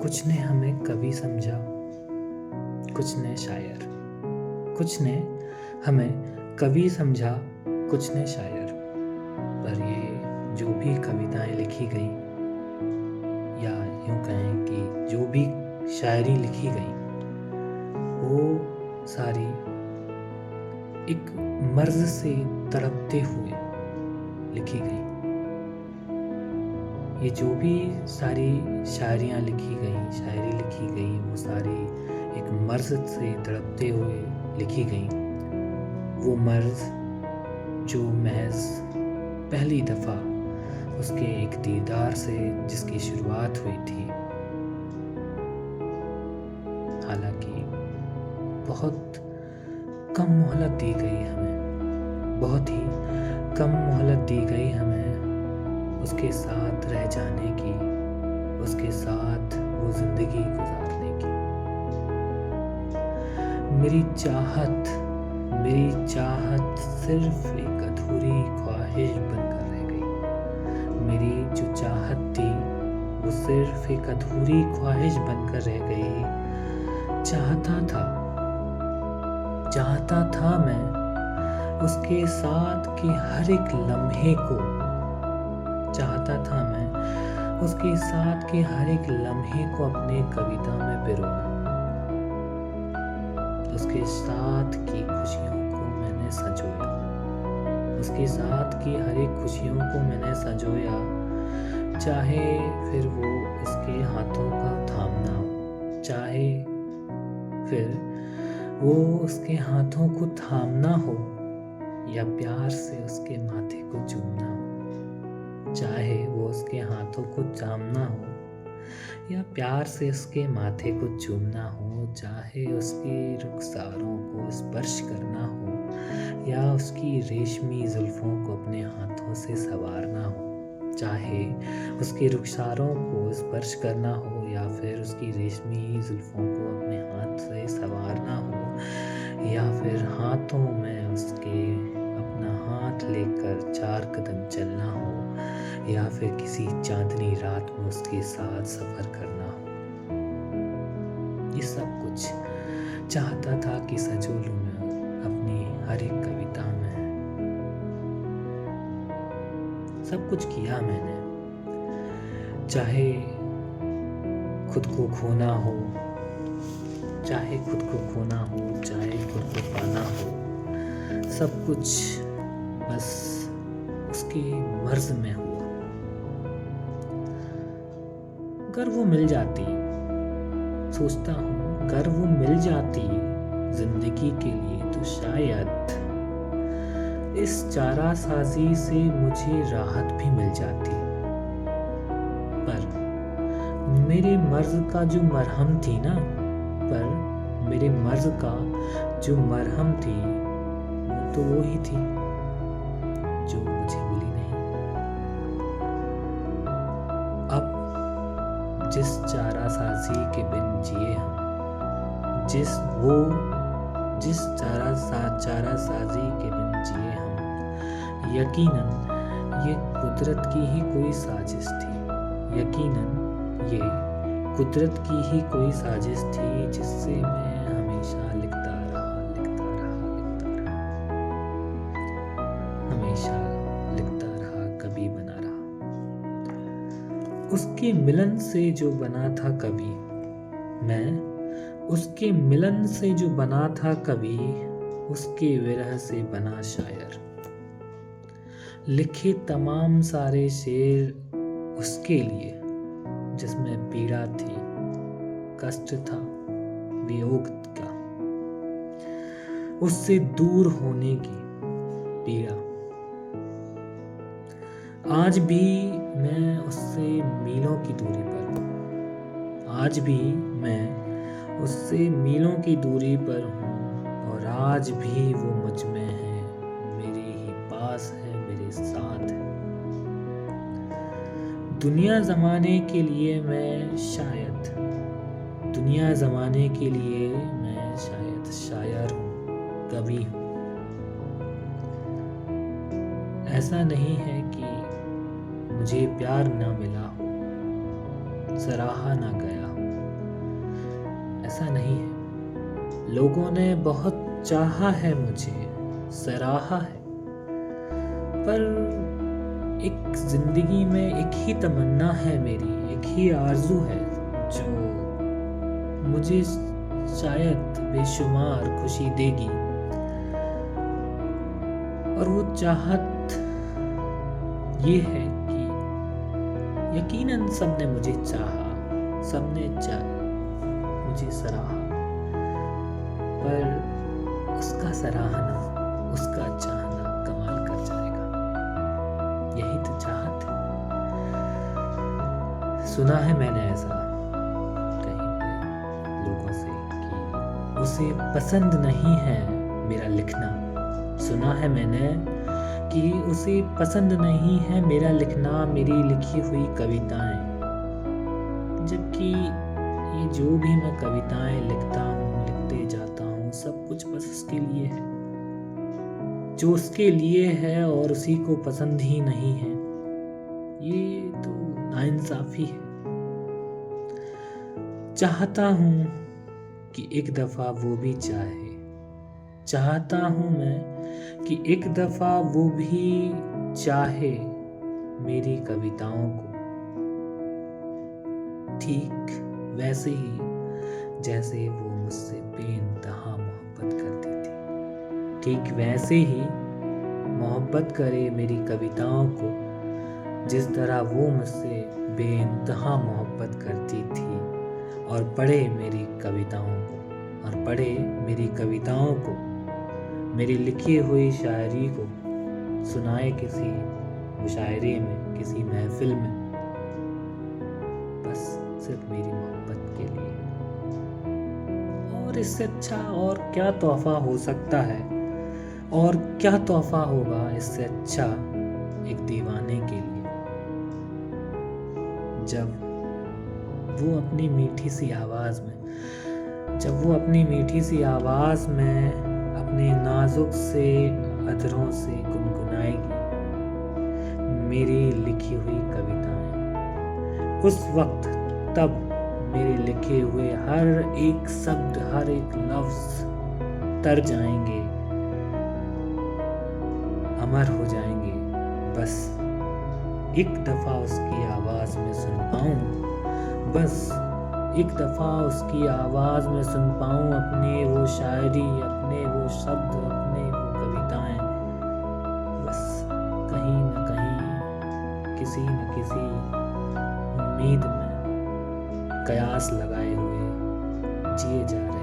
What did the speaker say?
कुछ ने हमें कवि समझा, कुछ ने शायर। कुछ ने हमें कवि समझा, कुछ ने शायर। पर ये जो भी कविताएं लिखी गई, या यूं कहें कि जो भी शायरी लिखी गई, वो सारी एक मर्ज से तड़पते हुए लिखी गई। ये जो भी सारी शायरी लिखी गई वो सारी एक मर्ज से तड़पते हुए लिखी गई। वो मर्ज जो महज पहली दफ़ा उसके एक दीदार से जिसकी शुरुआत हुई थी। हालांकि बहुत कम मोहलत दी गई हमें, बहुत ही कम मोहलत दी गई हमें उसके साथ रह जाने की, उसके साथ वो ज़िंदगी गुजारने की। मेरी चाहत सिर्फ एक अधूरी ख्वाहिश बनकर रह गई। मेरी जो चाहत थी वो सिर्फ एक अधूरी ख्वाहिश बनकर रह गई। चाहता था मैं उसके साथ के हर एक लम्हे को, चाहता था मैं उसके साथ के हर एक लम्हे को अपने कविता में पिरोना। उसके साथ की खुशियों को मैंने संजोया, उसके साथ की हर एक खुशियों को मैंने संजोया। चाहे फिर वो उसके हाथों का थामना हो, चाहे फिर वो उसके हाथों को थामना हो, या प्यार से उसके माथे को चूमना हो। चाहे वो उसके हाथों को थामना हो, या प्यार से उसके माथे को चूमना हो। चाहे उसके रुखसारों को स्पर्श करना हो, या उसकी रेशमी जुल्फों को अपने हाथों से संवारना हो। चाहे उसके रुखसारों को स्पर्श करना हो, या फिर उसकी रेशमी जुल्फों को अपने हाथ से संवारना हो, या फिर हाथों में उसके अपना हाथ लेकर 4 कदम चलना हो, या फिर किसी चांदनी रात में उसके साथ सफर करना हो। ये सब कुछ चाहता था कि सजो लूं मैं अपनी हर एक कविता में। सब कुछ किया मैंने, चाहे खुद को खोना हो, चाहे खुद को खोना हो, चाहे खुद को पाना हो। सब कुछ बस उसके मर्ज में हुआ। अगर वो मिल जाती, सोचता हूँ, अगर वो मिल जाती जिंदगी के लिए, तो शायद इस चारासाजी से मुझे राहत भी मिल जाती। पर मेरे मर्ज का जो मरहम थी ना, पर मेरे मर्ज का जो मरहम थी, वो तो वो ही थी जो मुझे मिली नहीं। अब जिस चारासाजी के बिन जिए हम, जिस चारासाजी के बिन जिए हम, यकीनन ये कुदरत की ही कोई साजिश थी। यकीनन ये कुदरत की ही कोई साजिश थी, जिससे मैं हमेशा लिखता रहा, हमेशा लिखता रहा, कभी बना रहा। उसके मिलन से जो बना था कभी मैं, उसके मिलन से जो बना था कभी, उसके विरह से बना शायर। लिखे तमाम सारे शेर उसके लिए, जिसमें पीड़ा थी, कष्ट था, वियोग का, उससे दूर होने की पीड़ा। आज भी मैं उससे मीलों की दूरी पर हूँ, आज भी मैं उससे मीलों की दूरी पर हूँ, और आज भी वो मुझ में है, मेरे ही पास है, मेरे साथ है। दुनिया ज़माने के लिए मैं शायद शायर हूँ, कवि हूँ। ऐसा नहीं है कि मुझे प्यार ना मिला हो, सराहा ना गया हो, ऐसा नहीं है। लोगों ने बहुत चाहा है मुझे, सराहा है, पर एक जिंदगी में एक ही तमन्ना है मेरी, एक ही आरज़ू है जो मुझे शायद बेशुमार खुशी देगी। और वो चाहत ये है कि यकीनन सबने मुझे चाहा, सबने मुझे सराहा, पर उसका सराहना, उसका चाहना कमाल कर जाएगा। यही तो चाहत है। सुना है मैंने ऐसा कहीं पे लोगों से कि उसे पसंद नहीं है मेरा लिखना। सुना है मैंने कि उसे पसंद नहीं है मेरा लिखना, मेरी लिखी हुई कविताएं। जबकि ये जो भी मैं कविताएं लिखता हूँ, लिखते जाता हूँ, सब कुछ बस उसके लिए है, जो उसके लिए है, और उसी को पसंद ही नहीं है। ये तो नाइंसाफी है। चाहता हूँ कि एक दफा वो भी चाहे, चाहता हूँ मैं कि एक दफा वो भी चाहे मेरी कविताओं को, ठीक वैसे ही जैसे वो मुझसे बेइंतहा मोहब्बत करती थी। ठीक वैसे ही मोहब्बत करे मेरी कविताओं को, जिस तरह वो मुझसे बेइंतहा मोहब्बत करती थी। और पढ़े मेरी कविताओं को, और पढ़े मेरी कविताओं को, मेरी लिखी हुई शायरी को सुनाए किसी मुशायरे में, किसी महफिल में, बस सिर्फ मेरी मोहब्बत के लिए। और इससे अच्छा और क्या तोहफा हो सकता है, और क्या तोहफा होगा इससे अच्छा एक दीवाने के लिए, जब वो अपनी मीठी सी आवाज़ में, जब वो अपनी मीठी सी आवाज़ में अपने नाजुक से अधरों से गुनगुनाएगी मेरी लिखी हुई कविताएं। उस वक्त तब मेरे लिखे हुए हर एक शब्द, हर एक लफ्ज़ तर जाएंगे, अमर हो जाएंगे। बस एक दफ़ा उसकी आवाज़ में सुन पाऊँ, बस एक दफ़ा उसकी आवाज़ में सुन पाऊँ अपने वो शायरी, अपने वो शब्द, अपने वो कविताएं। बस कहीं न कहीं, किसी न किसी उम्मीद में कयास लगाए हुए जिए जा रहे